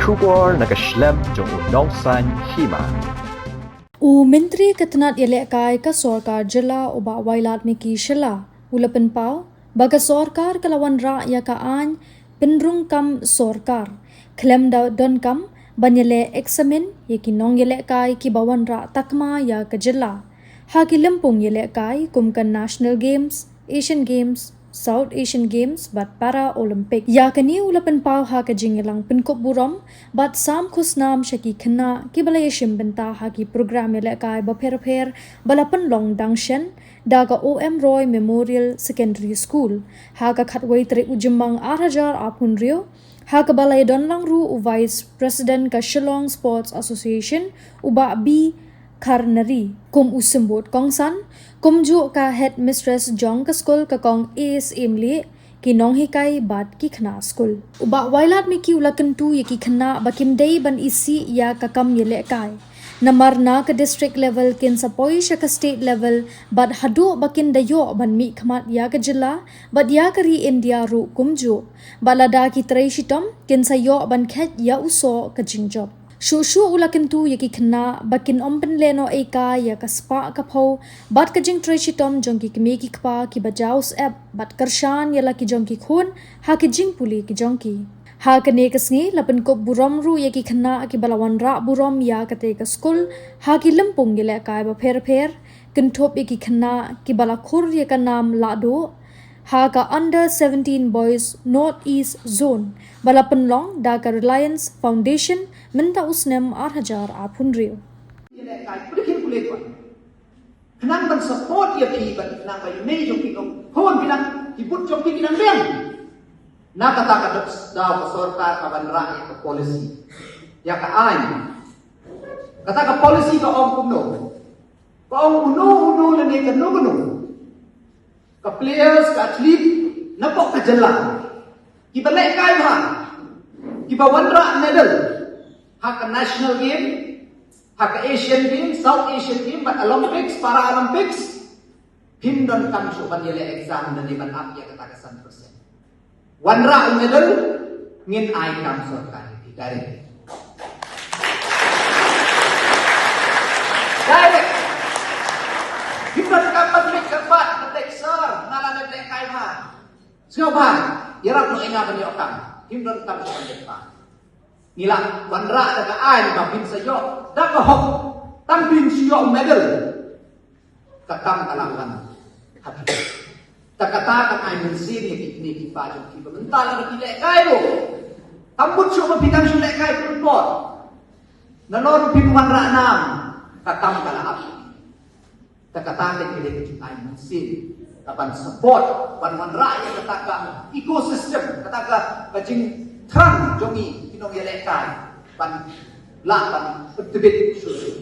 Shukor nakaslem jong unongsan Hima. Menteri Ketenat Yelekai ka Sorkar jela uba Wailadmiki shela ulapen pau baga Sorkar kelawan ya kaan penrung kam Sorkar klem don kam banyele eksamen yaki nong Yelekai ki bawan Takma ya ka jela ha ki lempung Yelekai kumkan National Games, Asian Games, South Asian Games bat para Olympic ya kani ulapan pau ha ka jingelang penkop buram bat sam khusnam shaki khna ki balay shimbenta ha ki program Yelekai ba pher balapan long dangshen daga OM Roy Memorial Secondary School ha ka khatwai tre ujimang 8,000 apun rio ha ka balay donlang ru Vice President ka Shillong Sports Association uba B Karnari kum usembut kongsan kum ju ka headmistress jong ka school ka kong ASM le ki nong hikai bat ki khna school uba Wailadmiki ulakan tu yaki khna bakim dei ban isi ya ka kam Yelekai namar na ka district level kin sapoi sha ka state level bat hadu bakin dayo ban mi khmat ya ka jilla bat ya kari India ru kum ju balada ki trai shitom kin sayo ban khet ya uso ka jinjob Shushu ulakan tu yaki khna bakin ompen leno eka ya ka spa ka pho bat ka jing tre chitom jongki kme ki kpa ki bajaus app bat karshan yala ki jongki khun ha ki jing puli ki jongki ha ka ne kasngi lapan ko burom ru yaki khna ki balawan ra burom ya ka te ka school ha ki lempung gele kai ba pher kinthop yaki khna ki bala khur ya ka nam lado ha ka under 17 boys North East Zone balapan long da ka Reliance Foundation minta usnem 8,000 apun rio Yelekai pudikir kulit wan kenang ban support ya pi ban kenang ba yumei jong pi dong hon pinang ibut jong pi kinang beng na kata ka daw ka Sorkar ka ban ra ka policy ya ka ain kata ka policy ka ong kuno ka ong uno le ne ka no ka players ka athlete napok ka jala ki balai kai ha ki bawanra medal ha ka national game ha ka Asian game, South Asian game, but Olympics, Paralympics Phin don kam shu ban yele exam dan ban up ya kata ka 100% wanra medal ngin ai kam Sorkar di direct Himdan kapat mek kapat ketek sir nala nek kai ha Siapa? Yarap no inga ban yokam himdan kam shu ban depa Nila wanra daga ai ba bin sayo daga hok tam bin siyo medal kakam kalangan hati takata kan ai mun sin ni ki pa jong ki bentar la ki le kai lo tambut syo ba bidang syo le kai pun nanor bin wanra nam kakam kalangan takata ke le ki ai mun sin kapan support ban rakyat kataka ecosystem kataka kajing terang jongi kinong Yelekai ban la ban tebit susu